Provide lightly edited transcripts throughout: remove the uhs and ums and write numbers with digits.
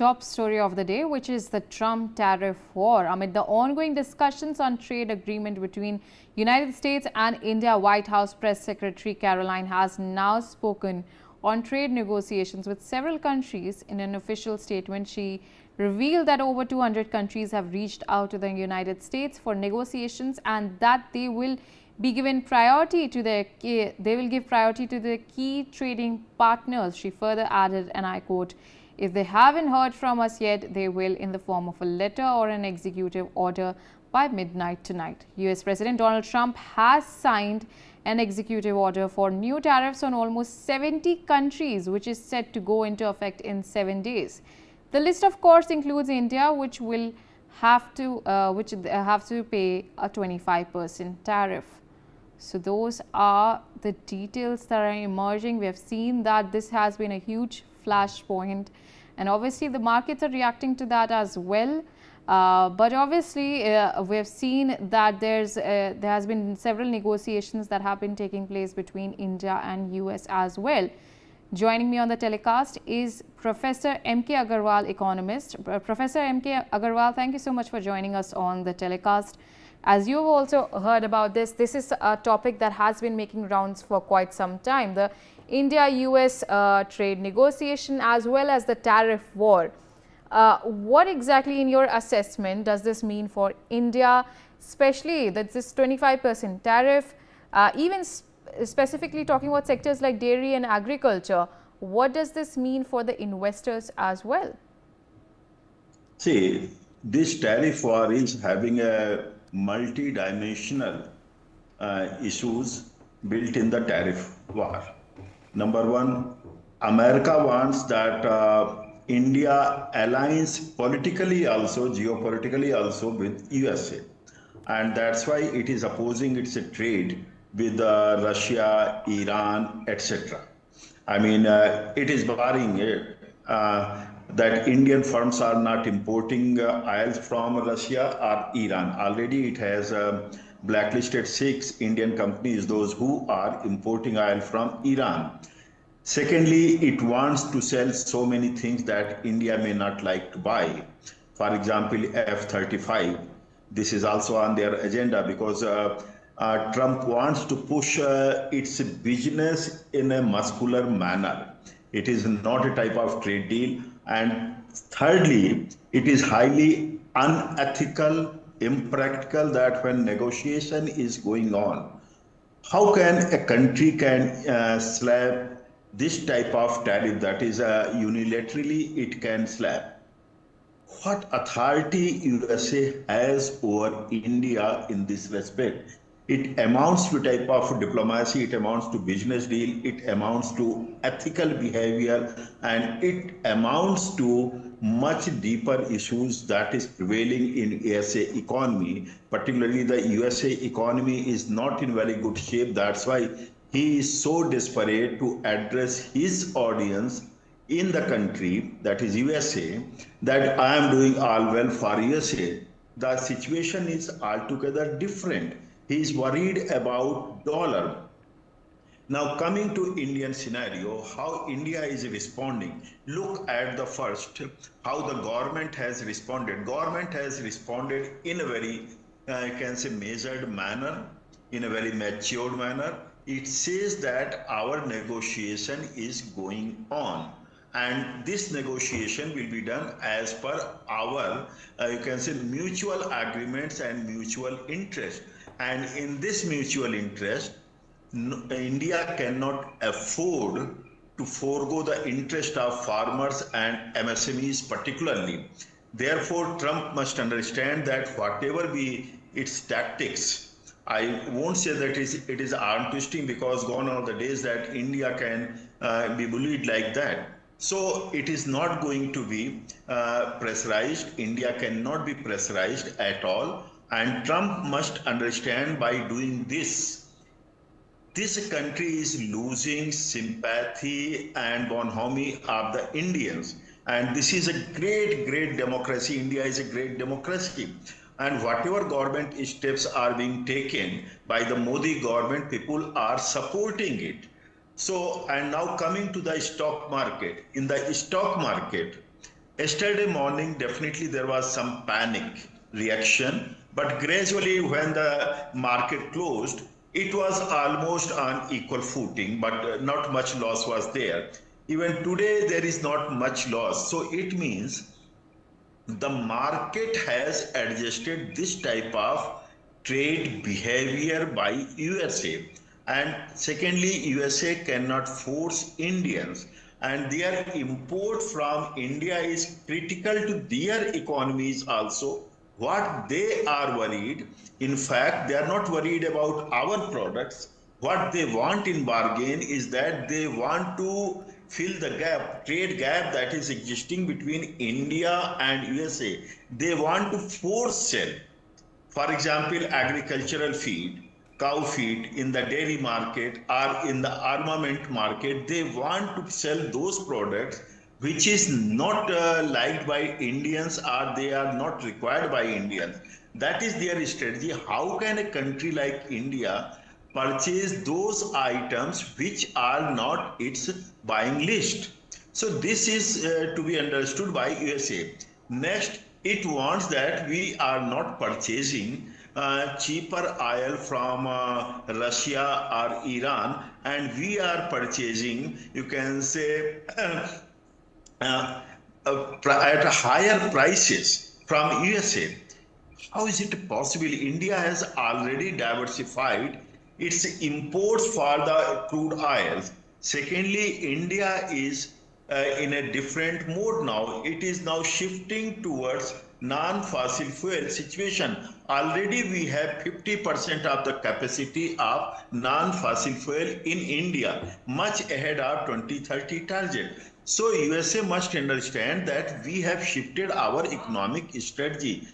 top story of the day, which is the Trump tariff war. Amid the ongoing discussions on trade agreement between United States and India, White House Press Secretary Karoline has now spoken on trade negotiations with several countries. In an official statement, she revealed that over 200 countries have reached out to the United States for negotiations and that they will give priority to the key trading partners. She further added, and I quote, "If they haven't heard from us yet, they will in the form of a letter or an executive order by midnight tonight." US President Donald Trump has signed an executive order for new tariffs on almost 70 countries, which is set to go into effect in 7 days. The list, of course, includes India, which will have to pay a 25% tariff. So those are the details that are emerging. We have seen that this has been a huge flashpoint, and obviously the markets are reacting to that as well. But obviously we have seen that there has been several negotiations that have been taking place between India and US as well. Joining me on the telecast is Professor M.K. Agarwal, economist. Professor M.K. Agarwal, thank you so much for joining us on the telecast. As you've also heard about this is a topic that has been making rounds for quite some time. The India-US trade negotiation as well as the tariff war. What exactly, in your assessment, does this mean for India, especially that this 25% tariff, even specifically talking about sectors like dairy and agriculture? What does this mean for the investors as well? See, this tariff war is having a multi-dimensional issues built in the tariff war. Number one, America wants that India aligns politically also, geopolitically also with USA. And that's why it is opposing its trade with Russia, Iran, etc. I mean, it is barring that Indian firms are not importing oil from Russia or Iran. Already it has blacklisted 6 Indian companies, those who are importing oil from Iran. Secondly, it wants to sell so many things that India may not like to buy. For example, F-35. This is also on their agenda because Trump wants to push its business in a muscular manner. It is not a type of trade deal. And thirdly, it is highly unethical, impractical that when negotiation is going on, how can a country slap this type of tariff, that is unilaterally it can slap? What authority USA has over India in this respect? It amounts to type of diplomacy, it amounts to business deal, it amounts to ethical behavior, and it amounts to much deeper issues that is prevailing in USA economy. Particularly the USA economy is not in very good shape. That's why he is so desperate to address his audience in the country, that is USA, that I am doing all well for USA. The situation is altogether different. He is worried about dollar. Now coming to Indian scenario, how India is responding. Look at the first, how the government has responded. Government has responded in a very, I can say, measured manner, in a very matured manner. It says that our negotiation is going on. And this negotiation will be done as per our, you can say, mutual agreements and mutual interest. And in this mutual interest, India cannot afford to forego the interest of farmers and MSMEs particularly. Therefore, Trump must understand that whatever be its tactics, I won't say that it is arm twisting, because gone are the days that India can be bullied like that. So it is not going to be pressurized. India cannot be pressurized at all. And Trump must understand by doing this country is losing sympathy and bonhomie of the Indians. And this is a great, great democracy. India is a great democracy. And whatever government steps are being taken by the Modi government, people are supporting it. So, and now coming to the stock market. In the stock market, Yesterday morning, definitely there was some panic reaction, but gradually when the market closed, it was almost on equal footing, but not much loss was there. Even today, there is not much loss. So it means the market has adjusted this type of trade behavior by USA. And secondly, USA cannot force Indians, and their import from India is critical to their economies also. What they are worried, in fact, they are not worried about our products. What they want in bargain is that they want to fill the gap, trade gap that is existing between India and USA. They want to force sell, for example, agricultural feed, cow feed in the dairy market or in the armament market. They want to sell those products which is not liked by Indians, or they are not required by Indians. That is their strategy. How can a country like India purchase those items which are not its buying list? So this is to be understood by USA. Next, it wants that we are not purchasing cheaper oil from Russia or Iran, and we are purchasing, you can say, uh, at higher prices from USA. How is it possible? India has already diversified its imports for the crude oils. Secondly, India is in a different mode now. It is now shifting towards non-fossil fuel situation. Already we have 50% of the capacity of non-fossil fuel in India, much ahead of 2030 target. So USA must understand that we have shifted our economic strategy.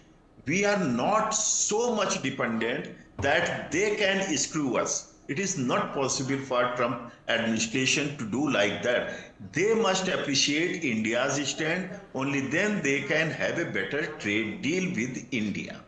We are not so much dependent that they can screw us. It is not possible for Trump administration to do like that. They must appreciate India's stand. Only then they can have a better trade deal with India.